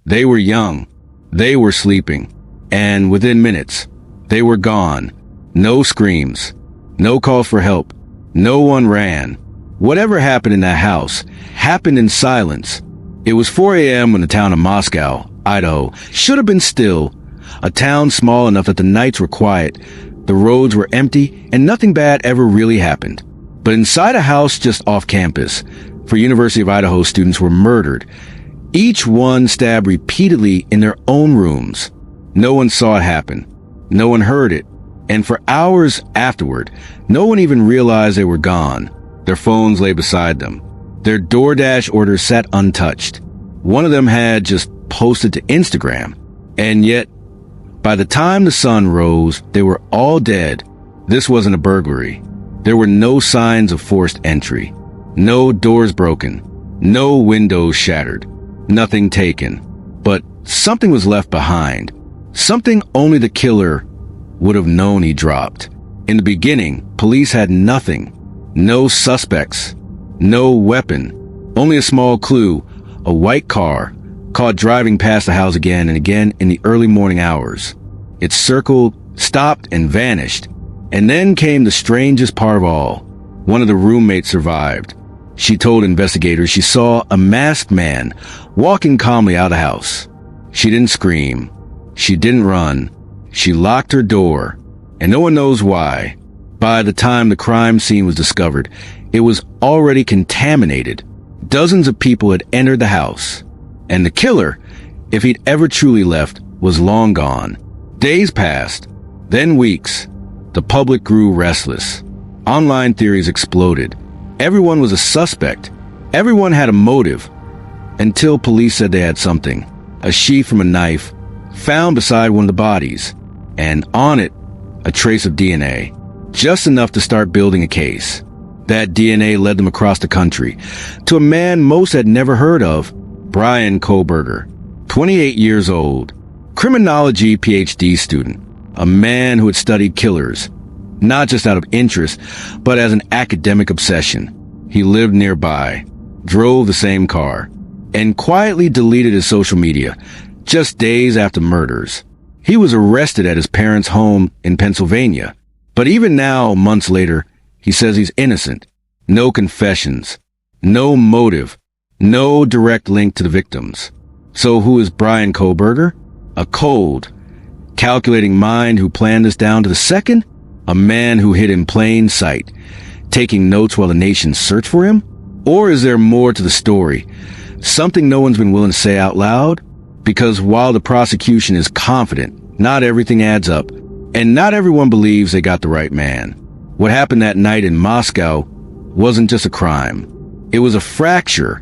They were young. They were sleeping. And within minutes, they were gone. No screams. No calls for help. No one ran. Whatever happened in that house happened in silence. It was 4 a.m. when the town of Moscow, Idaho, should have been still. A town small enough that the nights were quiet, the roads were empty, and nothing bad ever really happened. But inside a house just off campus, 4 University of Idaho students were murdered, each one stabbed repeatedly in their own rooms. No one saw it happen. No one heard it. And for hours afterward, no one even realized they were gone. Their phones lay beside them. Their DoorDash orders sat untouched. One of them had just posted to Instagram. And yet, by the time the sun rose, they were all dead. This wasn't a burglary. There were no signs of forced entry. No doors broken. No windows shattered. Nothing taken. But something was left behind. Something only the killer would have known he dropped. In the beginning, police had nothing. No suspects. No weapon. Only a small clue. A white car, caught driving past the house again and again in the early morning hours. It circled, stopped, and vanished. And then came the strangest part of all. One of the roommates survived. She told investigators she saw a masked man walking calmly out of the house. She didn't scream. She didn't run. She locked her door. And no one knows why. By the time the crime scene was discovered, it was already contaminated. Dozens of people had entered the house. And the killer, if he'd ever truly left, was long gone. Days passed, then weeks. The public grew restless. Online theories exploded. Everyone was a suspect. Everyone had a motive. Until police said they had something. A sheath from a knife, found beside one of the bodies. And on it, a trace of DNA. Just enough to start building a case. That DNA led them across the country to a man most had never heard of, Bryan Kohberger, 28 years old, criminology PhD student, a man who had studied killers, not just out of interest, but as an academic obsession. He lived nearby, drove the same car, and quietly deleted his social media just days after murders. He was arrested at his parents' home in Pennsylvania, but even now, months later, he says he's innocent. No confessions. No motive. No direct link to the victims. So who is Bryan Kohberger? A cold, calculating mind who planned this down to the second? A man who hid in plain sight, taking notes while the nation searched for him? Or is there more to the story? Something no one's been willing to say out loud? Because while the prosecution is confident, not everything adds up, and not everyone believes they got the right man. What happened that night in Moscow wasn't just a crime. It was a fracture,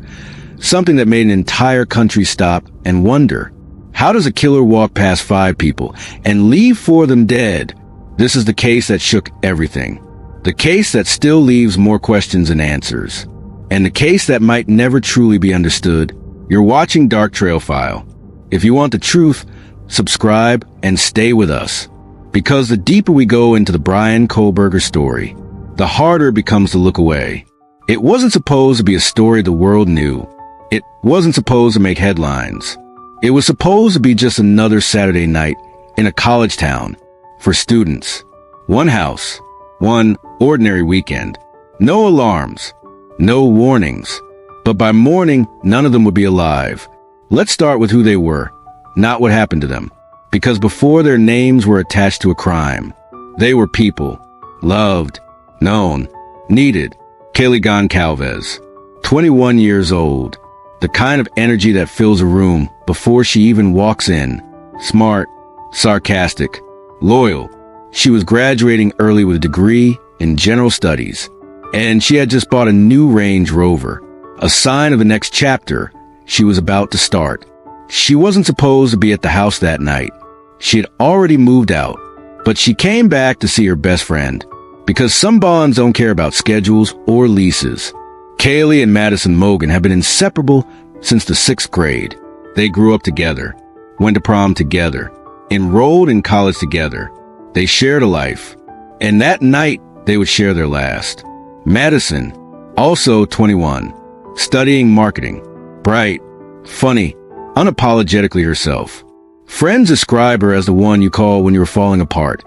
something that made an entire country stop and wonder. How does a killer walk past 5 people and leave 4 of them dead? This is the case that shook everything. The case that still leaves more questions than answers. And the case that might never truly be understood. You're watching Dark Trail File. If you want the truth, subscribe and stay with us. Because the deeper we go into the Bryan Kohberger story, the harder it becomes to look away. It wasn't supposed to be a story the world knew. It wasn't supposed to make headlines. It was supposed to be just another Saturday night in a college town for students. One house, one ordinary weekend. No alarms, no warnings. But by morning, none of them would be alive. Let's start with who they were, not what happened to them. Because before their names were attached to a crime, they were people, loved, known, needed. Kaylee Goncalves, 21 years old, the kind of energy that fills a room before she even walks in. Smart, sarcastic, loyal. She was graduating early with a degree in general studies, and she had just bought a new Range Rover, a sign of the next chapter she was about to start. She wasn't supposed to be at the house that night. She had already moved out, but she came back to see her best friend, because some bonds don't care about schedules or leases. Kaylee and Madison Mogan have been inseparable since the 6th grade. They grew up together, went to prom together, enrolled in college together. They shared a life, and that night they would share their last. Madison, also 21, studying marketing, bright, funny, unapologetically herself. Friends describe her as the one you call when you were falling apart,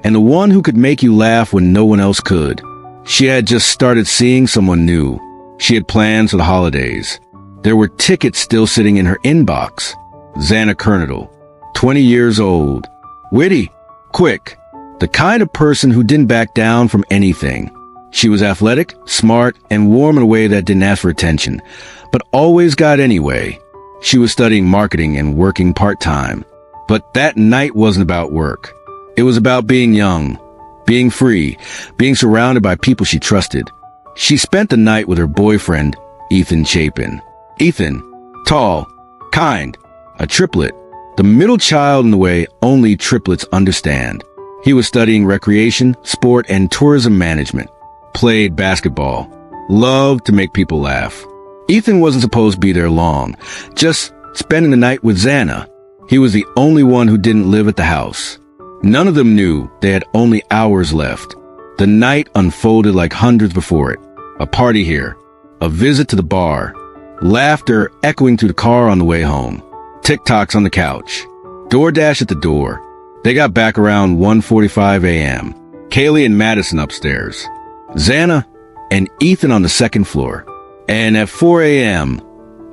and the one who could make you laugh when no one else could. She had just started seeing someone new. She had plans for the holidays. There were tickets still sitting in her inbox. Xana Kernodle, 20 years old, witty, quick, the kind of person who didn't back down from anything. She was athletic, smart, and warm in a way that didn't ask for attention, but always got anyway. She was studying marketing and working part-time. But that night wasn't about work. It was about being young, being free, being surrounded by people she trusted. She spent the night with her boyfriend, Ethan Chapin. Ethan, tall, kind, a triplet, the middle child in the way only triplets understand. He was studying recreation, sport, and tourism management, played basketball, loved to make people laugh. Ethan wasn't supposed to be there long, just spending the night with Xana. He was the only one who didn't live at the house. None of them knew they had only hours left. The night unfolded like hundreds before it. A party here, a visit to the bar, laughter echoing through the car on the way home, TikToks on the couch, DoorDash at the door. They got back around 1:45 a.m. Kaylee and Madison upstairs, Xana and Ethan on the second floor. And at 4 a.m.,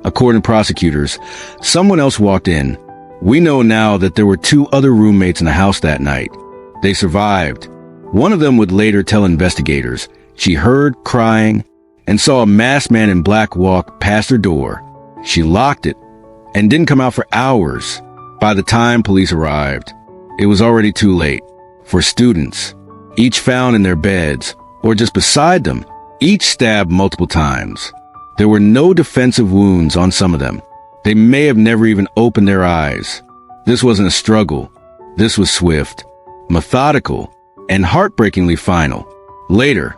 according to prosecutors, someone else walked in. We know now that there were 2 other roommates in the house that night. They survived. One of them would later tell investigators she heard crying and saw a masked man in black walk past her door. She locked it and didn't come out for hours. By the time police arrived, it was already too late. For students, each found in their beds or just beside them, each stabbed multiple times. There were no defensive wounds on some of them. They may have never even opened their eyes. This wasn't a struggle. This was swift, methodical, and heartbreakingly final. Later,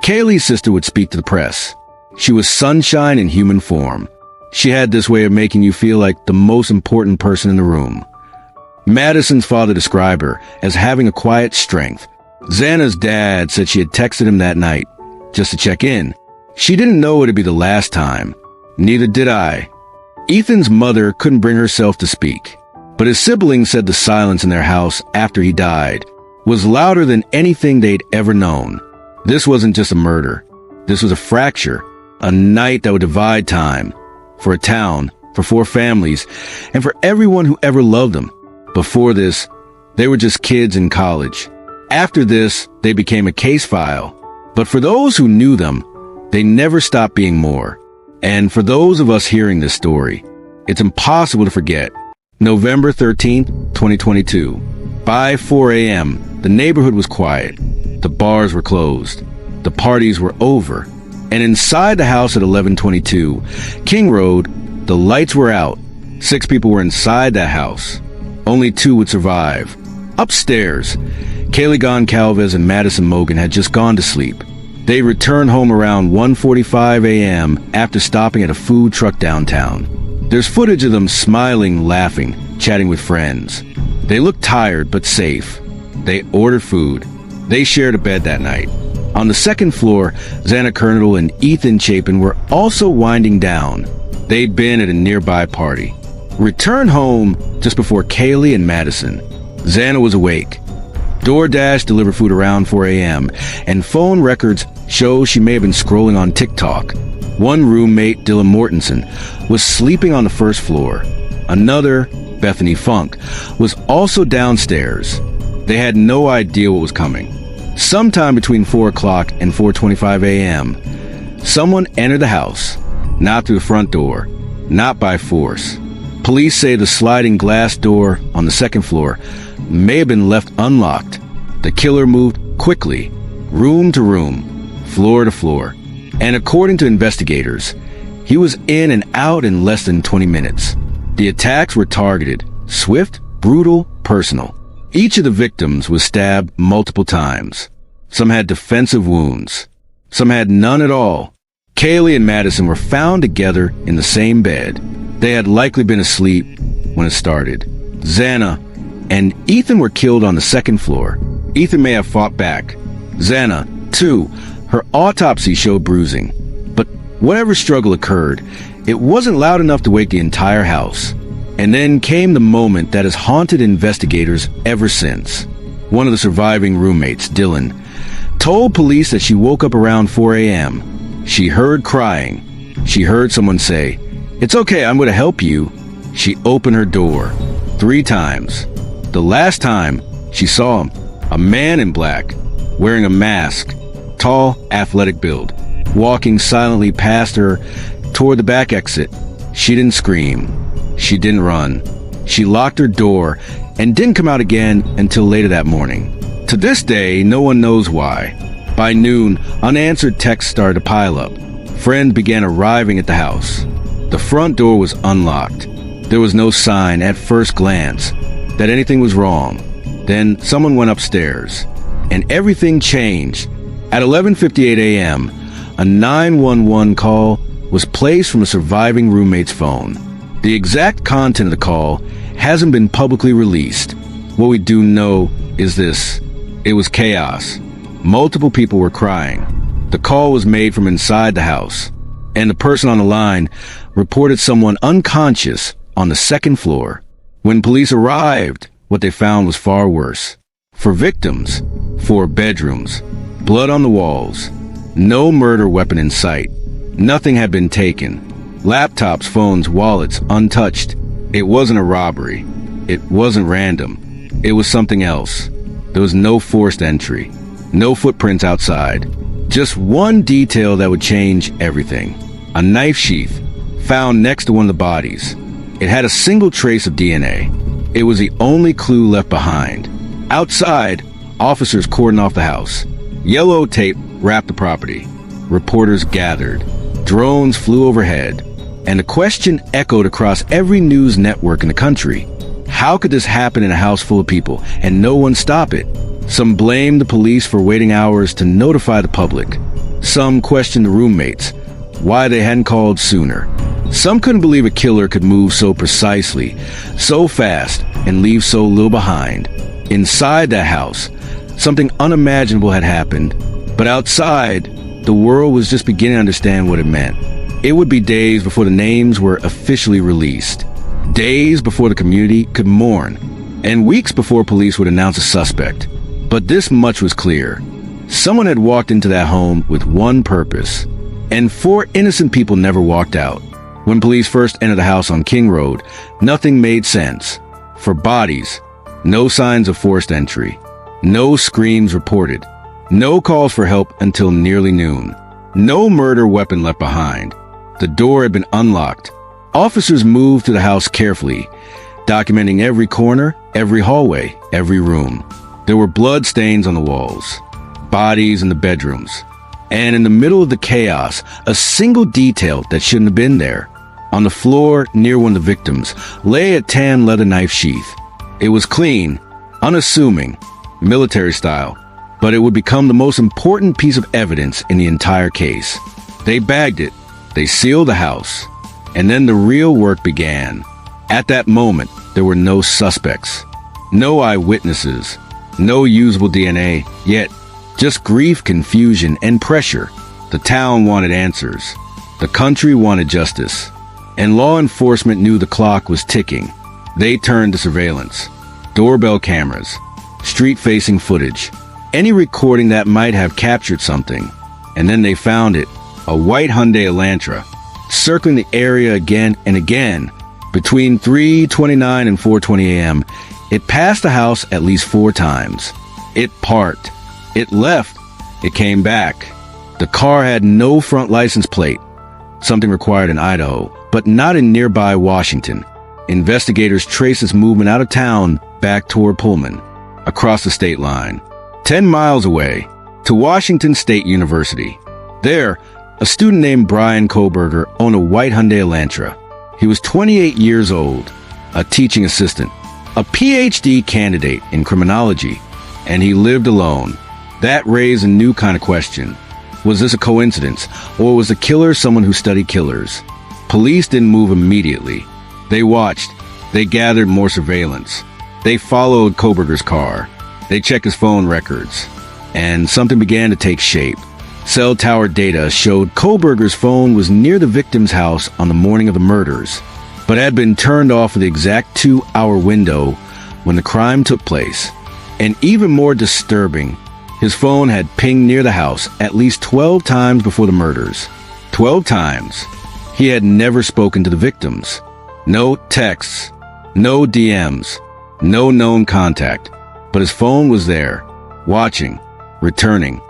Kaylee's sister would speak to the press. She was sunshine in human form. She had this way of making you feel like the most important person in the room. Madison's father described her as having a quiet strength. Xana's dad said she had texted him that night just to check in. She didn't know it'd be the last time. Neither did I. Ethan's mother couldn't bring herself to speak, but his siblings said the silence in their house after he died was louder than anything they'd ever known. This wasn't just a murder. This was a fracture, a night that would divide time, for a town, for 4 families, and for everyone who ever loved them. Before this, they were just kids in college. After this, they became a case file. But for those who knew them, they never stopped being more. And for those of us hearing this story, it's impossible to forget. November 13th, 2022. By 4 a.m., the neighborhood was quiet. The bars were closed. The parties were over. And inside the house at 1122 King Road, the lights were out. 6 people were inside that house. Only 2 would survive. Upstairs, Kaylee Goncalves and Madison Mogan had just gone to sleep. They returned home around 1:45 a.m. after stopping at a food truck downtown. There's footage of them smiling, laughing, chatting with friends. They looked tired but safe. They ordered food. They shared a bed that night. On the second floor, Xana Kernodle and Ethan Chapin were also winding down. They'd been at a nearby party. Returned home just before Kaylee and Madison. Xana was awake. DoorDash delivered food around 4 a.m., and phone records show she may have been scrolling on TikTok. One roommate, Dylan Mortensen, was sleeping on the first floor. Another, Bethany Funk, was also downstairs. They had no idea what was coming. Sometime between 4 o'clock and 4:25 a.m., someone entered the house, not through the front door, not by force. Police say the sliding glass door on the second floor may have been left unlocked. The killer moved quickly, room to room, floor to floor, and according to investigators, he was in and out in less than 20 minutes. The attacks were targeted, swift, brutal, personal. Each of the victims was stabbed multiple times. Some had defensive wounds. Some had none at all. Kaylee and Madison were found together in the same bed. They had likely been asleep when it started. Xana and Ethan were killed on the second floor. Ethan may have fought back. Xana, too, her autopsy showed bruising. But whatever struggle occurred, It wasn't loud enough to wake the entire house. And then came the moment that has haunted investigators ever since. One of the surviving roommates, Dylan, told police that she woke up around 4 a.m. She heard crying. She heard someone say, "It's okay, I'm going to help you." She opened her door 3 times. The last time she saw him, a man in black, wearing a mask, tall, athletic build, walking silently past her toward the back exit. She didn't scream. She didn't run. She locked her door and didn't come out again until later that morning. To this day, no one knows why. By noon, unanswered texts started to pile up. Friends began arriving at the house. The front door was unlocked. There was no sign at first glance that anything was wrong. Then someone went upstairs, and everything changed. At 11:58 a.m., a 911 call was placed from a surviving roommate's phone. The exact content of the call hasn't been publicly released. What we do know is this: it was chaos. Multiple people were crying. The call was made from inside the house, and the person on the line reported someone unconscious on the second floor. When police arrived, what they found was far worse. For victims, 4 bedrooms, blood on the walls, no murder weapon in sight. Nothing had been taken. Laptops, phones, wallets, untouched. It wasn't a robbery. It wasn't random. It was something else. There was no forced entry, no footprints outside. Just one detail that would change everything. A knife sheath found next to one of the bodies. It had a single trace of DNA. It was the only clue left behind. Outside, officers cordoned off the house. Yellow tape wrapped the property. Reporters gathered. Drones flew overhead. And the question echoed across every news network in the country. How could this happen in a house full of people and no one stop it? Some blamed the police for waiting hours to notify the public. Some questioned the roommates, why they hadn't called sooner. Some couldn't believe a killer could move so precisely, so fast, and leave so little behind. Inside that house, something unimaginable had happened, but outside, the world was just beginning to understand what it meant. It would be days before the names were officially released, days before the community could mourn, and weeks before police would announce a suspect. But this much was clear. Someone had walked into that home with one purpose, and 4 innocent people never walked out. When police first entered the house on King Road, nothing made sense. For bodies, no signs of forced entry, no screams reported, no calls for help until nearly noon, no murder weapon left behind. The door had been unlocked. Officers moved to the house carefully, documenting every corner, every hallway, every room. There were blood stains on the walls, bodies in the bedrooms, and in the middle of the chaos, a single detail that shouldn't have been there. On the floor near one of the victims lay a tan leather knife sheath. It was clean, unassuming, military style, but it would become the most important piece of evidence in the entire case. They bagged it, they sealed the house, and then the real work began. At that moment, there were no suspects, no eyewitnesses, no usable DNA, yet just grief, confusion, and pressure. The town wanted answers. The country wanted justice. And law enforcement knew the clock was ticking. They turned to surveillance, doorbell cameras, street-facing footage, any recording that might have captured something. And then they found it, a white Hyundai Elantra, circling the area again and again. Between 3:29 and 4:20 a.m., it passed the house at least 4 times. It parked. It left. It came back. The car had no front license plate, something required in Idaho, but not in nearby Washington. Investigators traced its movement out of town back toward Pullman, across the state line, 10 miles away, to Washington State University. There, a student named Bryan Kohberger owned a white Hyundai Elantra. He was 28 years old, a teaching assistant, a PhD candidate in criminology, and he lived alone. That raised a new kind of question. Was this a coincidence, or was the killer someone who studied killers? Police didn't move immediately. They watched. They gathered more surveillance. They followed Kohberger's car. They checked his phone records. And something began to take shape. Cell tower data showed Kohberger's phone was near the victim's house on the morning of the murders, but had been turned off for the exact 2-hour window when the crime took place. And even more disturbing, his phone had pinged near the house at least 12 times before the murders. 12 times. He had never spoken to the victims. No texts, no DMs, no known contact. But his phone was there, watching, returning,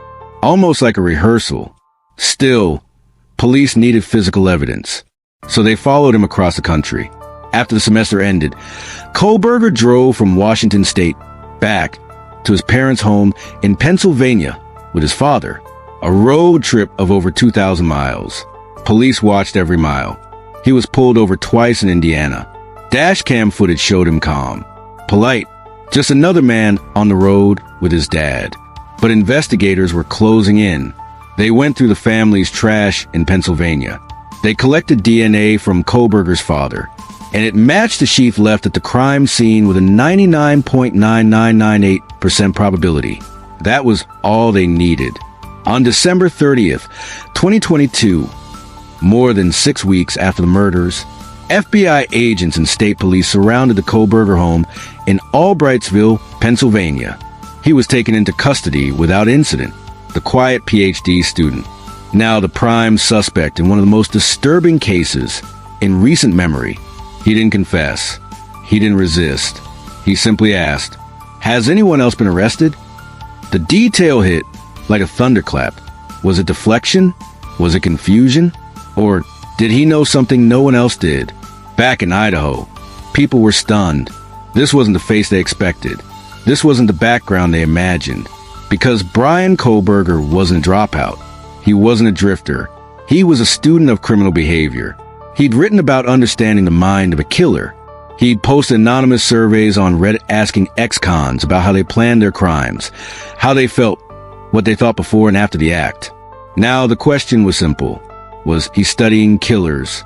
almost like a rehearsal. Still, police needed physical evidence, so they followed him across the country. After the semester ended, Kohberger drove from Washington State back to his parents' home in Pennsylvania with his father, a road trip of over 2,000 miles. Police watched every mile. He was pulled over twice in Indiana. Dashcam footage showed him calm, polite, just another man on the road with his dad. But investigators were closing in. They went through the family's trash in Pennsylvania. They collected DNA from Kohberger's father, and it matched the sheath left at the crime scene with a 99.9998% probability. That was all they needed. On December 30th, 2022, more than 6 weeks after the murders, FBI agents and state police surrounded the Kohberger home in Albrightsville, Pennsylvania. He was taken into custody without incident, the quiet PhD student. Now the prime suspect in one of the most disturbing cases in recent memory. He didn't confess. He didn't resist. He simply asked, "Has anyone else been arrested?" The detail hit like a thunderclap. Was it deflection? Was it confusion? Or did he know something no one else did? Back in Idaho, people were stunned. This wasn't the face they expected. This wasn't the background they imagined. Because Bryan Kohberger wasn't a dropout. He wasn't a drifter. He was a student of criminal behavior. He'd written about understanding the mind of a killer. He'd posted anonymous surveys on Reddit asking ex-cons about how they planned their crimes, how they felt, what they thought before and after the act. Now the question was simple. Was he studying killers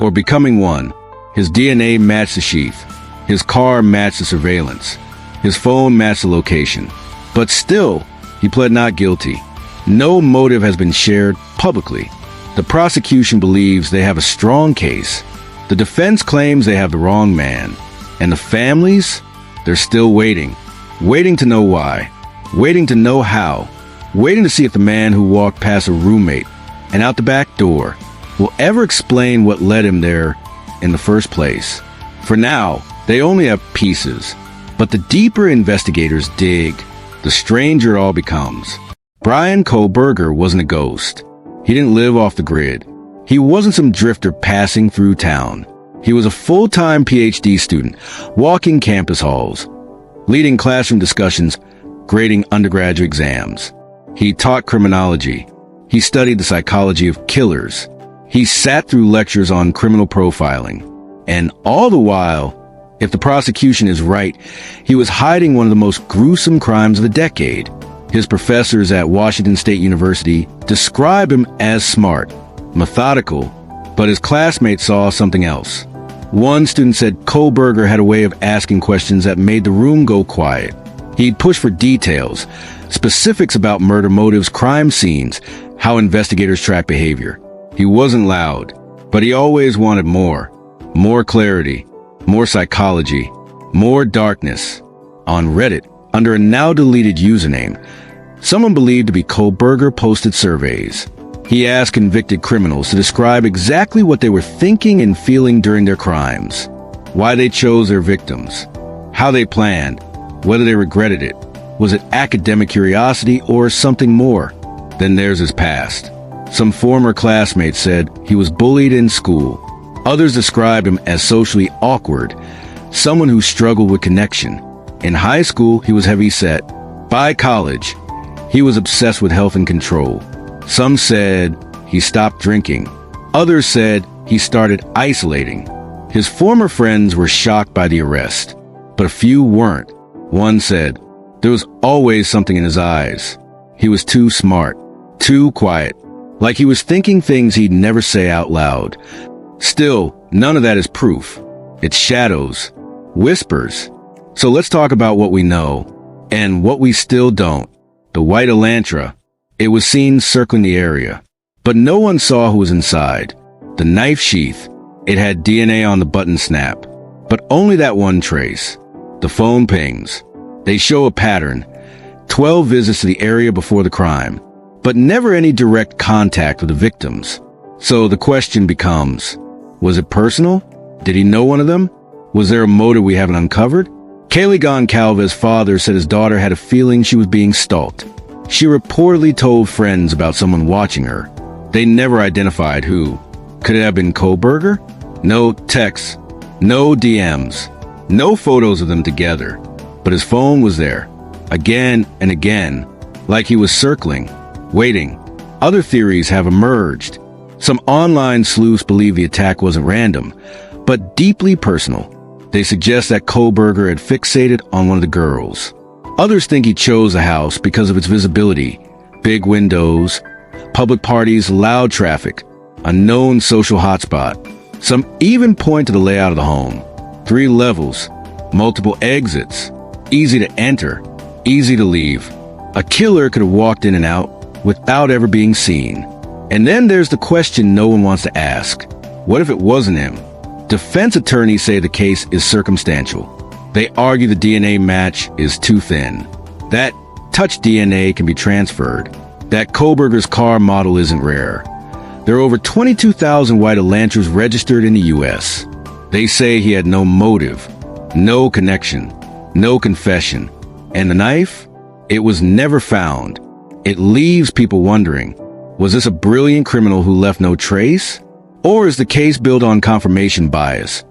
or becoming one? His DNA matched the sheath. His car matched the surveillance. His phone matched the location. But still, he pled not guilty. No motive has been shared publicly. The prosecution believes they have a strong case. The defense claims they have the wrong man. And the families? They're still waiting. Waiting to know why. Waiting to know how. Waiting to see if the man who walked past a roommate and out the back door will ever explain what led him there in the first place. For now, they only have pieces. But the deeper investigators dig, the stranger it all becomes. Bryan Kohberger wasn't a ghost. He didn't live off the grid. He wasn't some drifter passing through town. He was a full-time PhD student, walking campus halls, leading classroom discussions, grading undergraduate exams. He taught criminology. He studied the psychology of killers. He sat through lectures on criminal profiling. And all the while, if the prosecution is right, he was hiding one of the most gruesome crimes of the decade. His professors at Washington State University describe him as smart, methodical, but his classmates saw something else. One student said Kohberger had a way of asking questions that made the room go quiet. He'd push for details, specifics about murder motives, crime scenes, how investigators track behavior. He wasn't loud, but he always wanted more. More clarity, more psychology, more darkness. On Reddit, under a now-deleted username, someone believed to be Kohberger posted surveys. He asked convicted criminals to describe exactly what they were thinking and feeling during their crimes, why they chose their victims, how they planned, whether they regretted it. Was it academic curiosity or something more? Then there's his past. Some former classmates said he was bullied in school. Others described him as socially awkward, someone who struggled with connection. In high school, he was heavy-set. By college, he was obsessed with health and control. Some said he stopped drinking. Others said he started isolating. His former friends were shocked by the arrest, but a few weren't. One said there was always something in his eyes. He was too smart, too quiet, like he was thinking things he'd never say out loud. Still, none of that is proof. It's shadows, whispers. So let's talk about what we know and what we still don't. The white Elantra. It was seen circling the area, but no one saw who was inside. The knife sheath, it had DNA on the button snap, but only that one trace. The phone pings. They show a pattern. 12 visits to the area before the crime, but never any direct contact with the victims. So the question becomes, was it personal? Did he know one of them? Was there a motive we haven't uncovered? Kaylee Goncalves' father said his daughter had a feeling she was being stalked. She reportedly told friends about someone watching her. They never identified who. Could it have been Kohberger? No texts, no DMs, no photos of them together. But his phone was there, again and again, like he was circling, waiting. Other theories have emerged. Some online sleuths believe the attack wasn't random, but deeply personal. They suggest that Kohberger had fixated on one of the girls. Others think he chose the house because of its visibility, big windows, public parties, loud traffic, a known social hotspot. Some even point to the layout of the home. 3 levels, multiple exits, easy to enter, easy to leave. A killer could have walked in and out without ever being seen. And then there's the question no one wants to ask. What if it wasn't him? Defense attorneys say the case is circumstantial. They argue the DNA match is too thin. That touch DNA can be transferred. That Kohberger's car model isn't rare. There are over 22,000 white Elantras registered in the U.S. They say he had no motive, no connection, no confession. And the knife? It was never found. It leaves people wondering, was this a brilliant criminal who left no trace? Or is the case built on confirmation bias,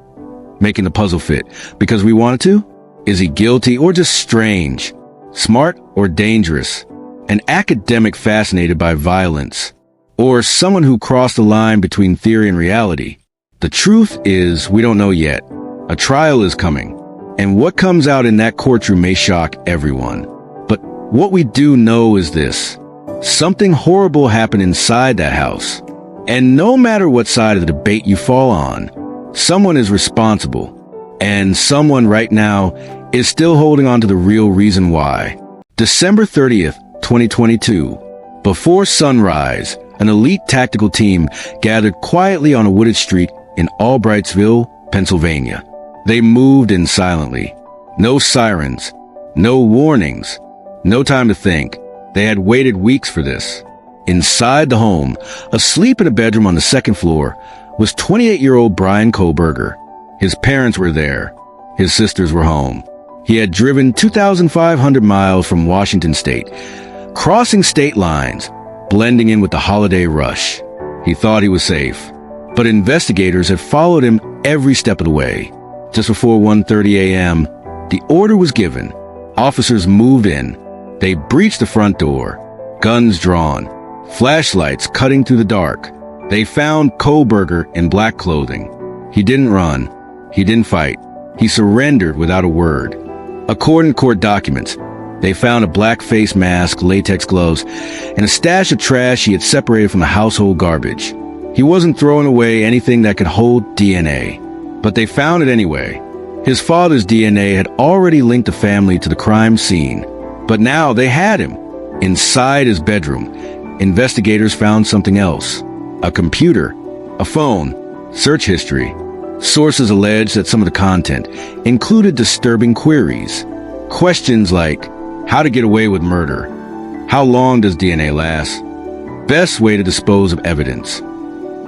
making the puzzle fit because we wanted to? Is he guilty or just strange? Smart or dangerous? An academic fascinated by violence? Or someone who crossed the line between theory and reality? The truth is, we don't know yet. A trial is coming, and what comes out in that courtroom may shock everyone. But what we do know is this. Something horrible happened inside that house. And no matter what side of the debate you fall on, someone is responsible. And someone right now is still holding on to the real reason why. December 30th, 2022. Before sunrise, an elite tactical team gathered quietly on a wooded street in Albrightsville, Pennsylvania. They moved in silently. No sirens, no warnings, no time to think. They had waited weeks for this. Inside the home, asleep in a bedroom on the 2nd floor, was 28-year-old Bryan Kohberger. His parents were there. His sisters were home. He had driven 2,500 miles from Washington State, crossing state lines, blending in with the holiday rush. He thought he was safe, but investigators had followed him every step of the way. Just before 1:30 a.m., the order was given. Officers moved in. They breached the front door, guns drawn, flashlights cutting through the dark. They found Kohberger in black clothing. He didn't run. He didn't fight. He surrendered without a word. According to court documents, they found a black face mask, latex gloves, and a stash of trash he had separated from the household garbage. He wasn't throwing away anything that could hold DNA, but they found it anyway. His father's DNA had already linked the family to the crime scene, but now they had him. Inside his bedroom, investigators found something else. A computer, a phone, search history. Sources allege that some of the content included disturbing queries. Questions like, how to get away with murder? How long does DNA last? Best way to dispose of evidence.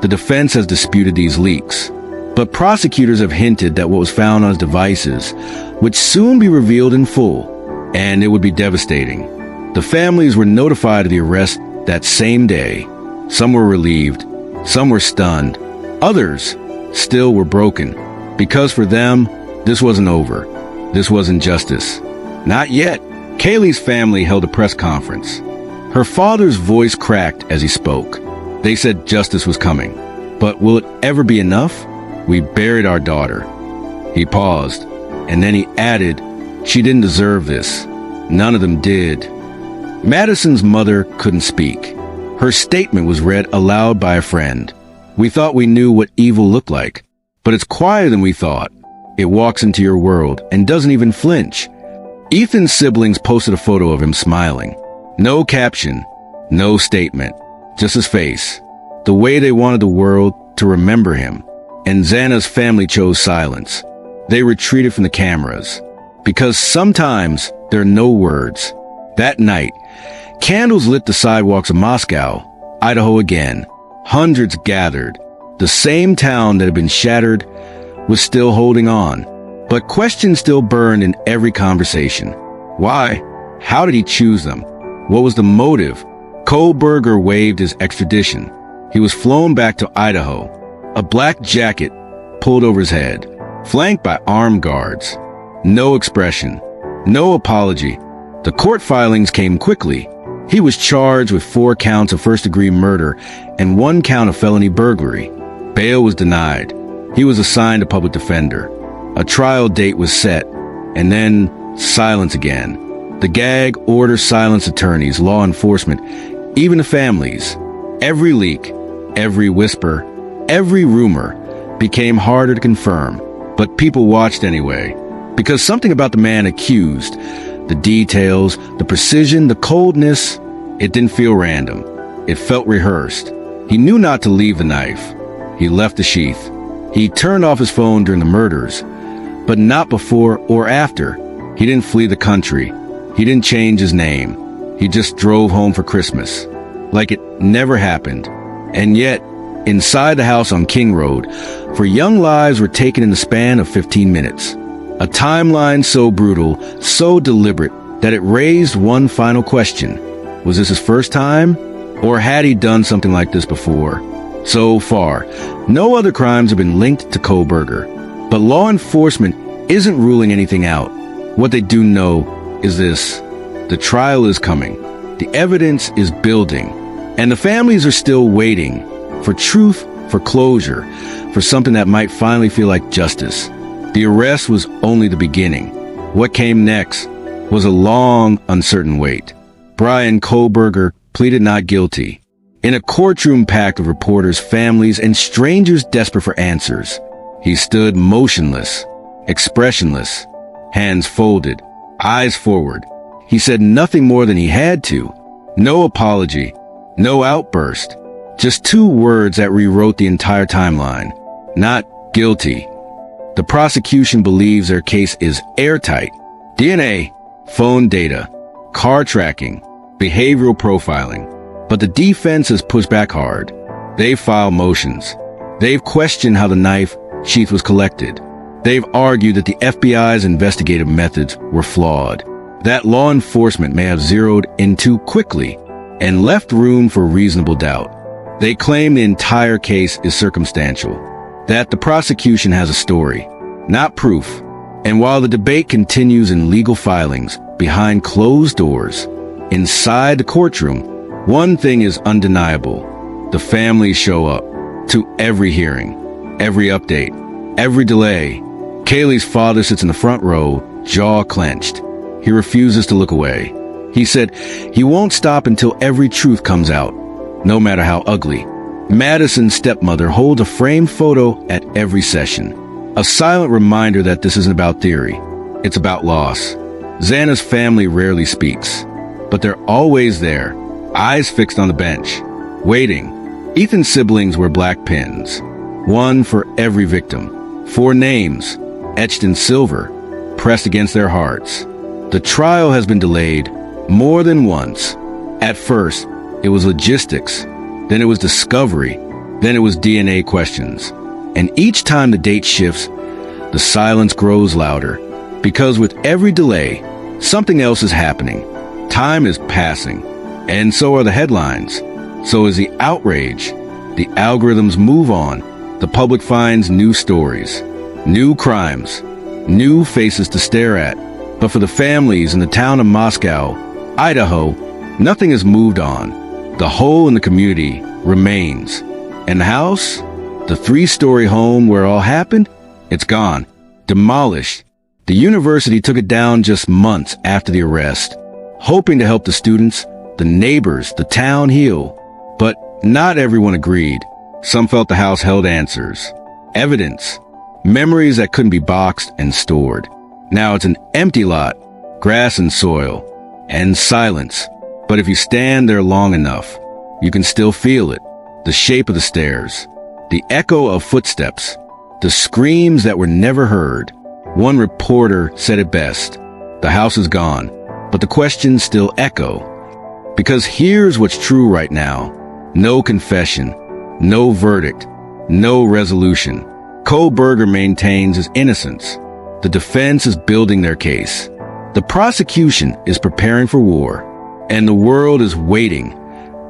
The defense has disputed these leaks, but prosecutors have hinted that what was found on his devices would soon be revealed in full, and it would be devastating. The families were notified of the arrest that same day. Some were relieved, some were stunned, others still were broken, because for them, this wasn't over. This wasn't justice. Not yet. Kaylee's family held a press conference. Her father's voice cracked as he spoke. They said justice was coming. But will it ever be enough? We buried our daughter. He paused, and then he added, she didn't deserve this. None of them did. Madison's mother couldn't speak. Her statement was read aloud by a friend. We thought we knew what evil looked like, but it's quieter than we thought. It walks into your world and doesn't even flinch. Ethan's siblings posted a photo of him smiling. No caption, No statement, just his face, the way they wanted the world to remember him. And Xana's family chose silence. They retreated from the cameras, because sometimes there are no words. That night, candles lit the sidewalks of Moscow, Idaho again. Hundreds gathered. The same town that had been shattered was still holding on. But questions still burned in every conversation. Why? How did he choose them? What was the motive? Kohberger waived his extradition. He was flown back to Idaho, a black jacket pulled over his head, flanked by armed guards. No expression, no apology. The court filings came quickly. He was charged with 4 counts of first-degree murder and 1 count of felony burglary. Bail was denied. He was assigned a public defender. A trial date was set, and then silence again. The gag order silenced attorneys, law enforcement, even the families. Every leak, every whisper, every rumor became harder to confirm, but people watched anyway. Because something about the man accused, the details, the precision, the coldness, it didn't feel random. It felt rehearsed. He knew not to leave the knife. He left the sheath. He turned off his phone during the murders, but not before or after. He didn't flee the country. He didn't change his name. He just drove home for Christmas, like it never happened. And yet, inside the house on King Road, 4 young lives were taken in the span of 15 minutes. A timeline so brutal, so deliberate, that it raised one final question. Was this his first time? Or had he done something like this before? So far, no other crimes have been linked to Kohberger. But law enforcement isn't ruling anything out. What they do know is this: the trial is coming. The evidence is building. And the families are still waiting for truth, for closure, for something that might finally feel like justice. The arrest was only the beginning. What came next was a long, uncertain wait. Bryan Kohberger pleaded not guilty. In a courtroom packed with reporters, families, and strangers desperate for answers, he stood motionless, expressionless, hands folded, eyes forward. He said nothing more than he had to. No apology, no outburst, just 2 words that rewrote the entire timeline. Not guilty. The prosecution believes their case is airtight. DNA, phone data, car tracking, behavioral profiling. But the defense has pushed back hard. They've filed motions. They've questioned how the knife sheath was collected. They've argued that the FBI's investigative methods were flawed, that law enforcement may have zeroed in too quickly and left room for reasonable doubt. They claim the entire case is circumstantial, that the prosecution has a story, not proof. And while the debate continues in legal filings, behind closed doors, inside the courtroom, one thing is undeniable. The families show up to every hearing, every update, every delay. Kaylee's father sits in the front row, jaw clenched. He refuses to look away. He said he won't stop until every truth comes out, no matter how ugly. Madison's stepmother holds a framed photo at every session, a silent reminder that this isn't about theory. It's about loss. Xana's family rarely speaks, but they're always there, eyes fixed on the bench, waiting. Ethan's siblings wear black pins, one for every victim, 4 names, etched in silver, pressed against their hearts. The trial has been delayed more than once. At first, it was logistics, then it was discovery, then it was DNA questions. And each time the date shifts, the silence grows louder, because with every delay, something else is happening. Time is passing, and so are the headlines. So is the outrage. The algorithms move on. The public finds new stories, new crimes, new faces to stare at. But for the families in the town of Moscow, Idaho, nothing has moved on. The hole in the community remains. And the house, the 3-story home where it all happened, it's gone, demolished. The university took it down just months after the arrest, hoping to help the students, the neighbors, the town heal. But not everyone agreed. Some felt the house held answers, evidence, memories that couldn't be boxed and stored. Now it's an empty lot, grass and soil, and silence. But if you stand there long enough, you can still feel it. The shape of the stairs, the echo of footsteps, the screams that were never heard. One reporter said it best: the house is gone, but the questions still echo. Because here's what's true right now. No confession, no verdict, no resolution. Kohberger maintains his innocence. The defense is building their case. The prosecution is preparing for war. And the world is waiting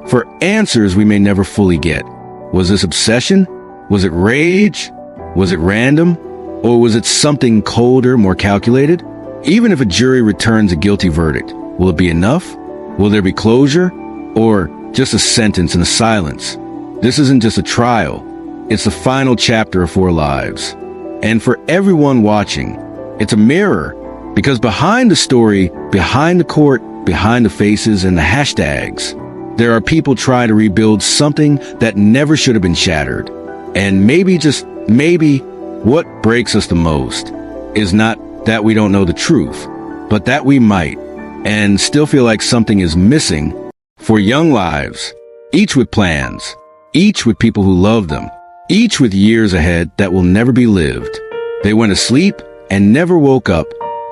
for answers we may never fully get. Was this obsession? Was it rage? Was it random? Or was it something colder, more calculated? Even if a jury returns a guilty verdict, will it be enough? Will there be closure? Or just a sentence and a silence? This isn't just a trial. It's the final chapter of 4 lives. And for everyone watching, it's a mirror. Because behind the story, behind the court, behind the faces and the hashtags, there are people trying to rebuild something that never should have been shattered. And maybe, just maybe, what breaks us the most is not that we don't know the truth, but that we might, and still feel like something is missing. For young lives, each with plans, each with people who love them, each with years ahead that will never be lived. They went to sleep and never woke up.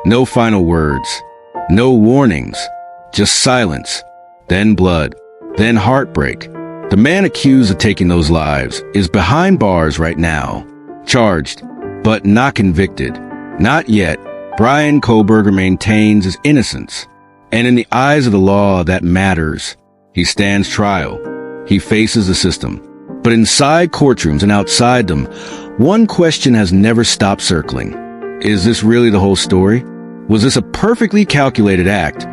No final words, no warnings, just silence, then blood, then heartbreak. The man accused of taking those lives is behind bars right now, charged, but not convicted. Not yet. Bryan Kohberger maintains his innocence. And in the eyes of the law, that matters. He stands trial. He faces the system. But inside courtrooms and outside them, one question has never stopped circling. Is this really the whole story? Was this a perfectly calculated act,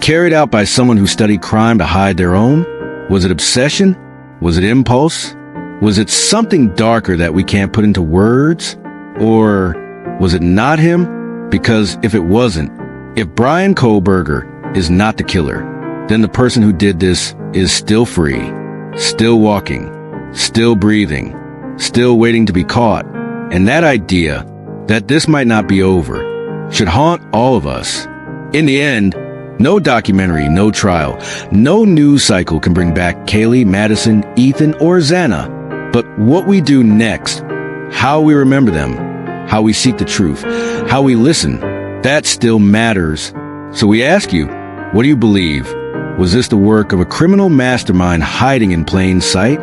carried out by someone who studied crime to hide their own? Was it obsession? Was it impulse? Was it something darker that we can't put into words? Or was it not him? Because if it wasn't, if Bryan Kohberger is not the killer, then the person who did this is still free, still walking, still breathing, still waiting to be caught. And that idea that this might not be over should haunt all of us. In the end, no documentary, no trial, no news cycle can bring back Kaylee, Madison, Ethan, or Xana. But what we do next, how we remember them, how we seek the truth, how we listen, that still matters. So we ask you, what do you believe? Was this the work of a criminal mastermind hiding in plain sight?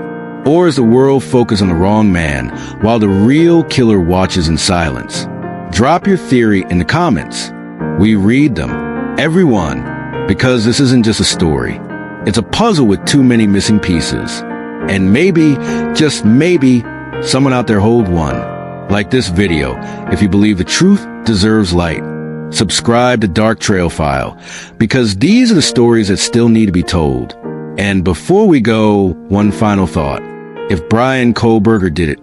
Or is the world focused on the wrong man while the real killer watches in silence? Drop your theory in the comments. We read them, everyone, because this isn't just a story. It's a puzzle with too many missing pieces. And maybe, just maybe, someone out there hold one. Like this video, if you believe the truth deserves light. Subscribe to Dark Trail File, because these are the stories that still need to be told. And before we go, one final thought. If Bryan Kohberger did it,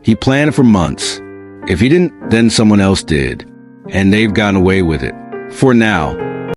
he planned it for months. If he didn't, then someone else did. And they've gotten away with it. For now.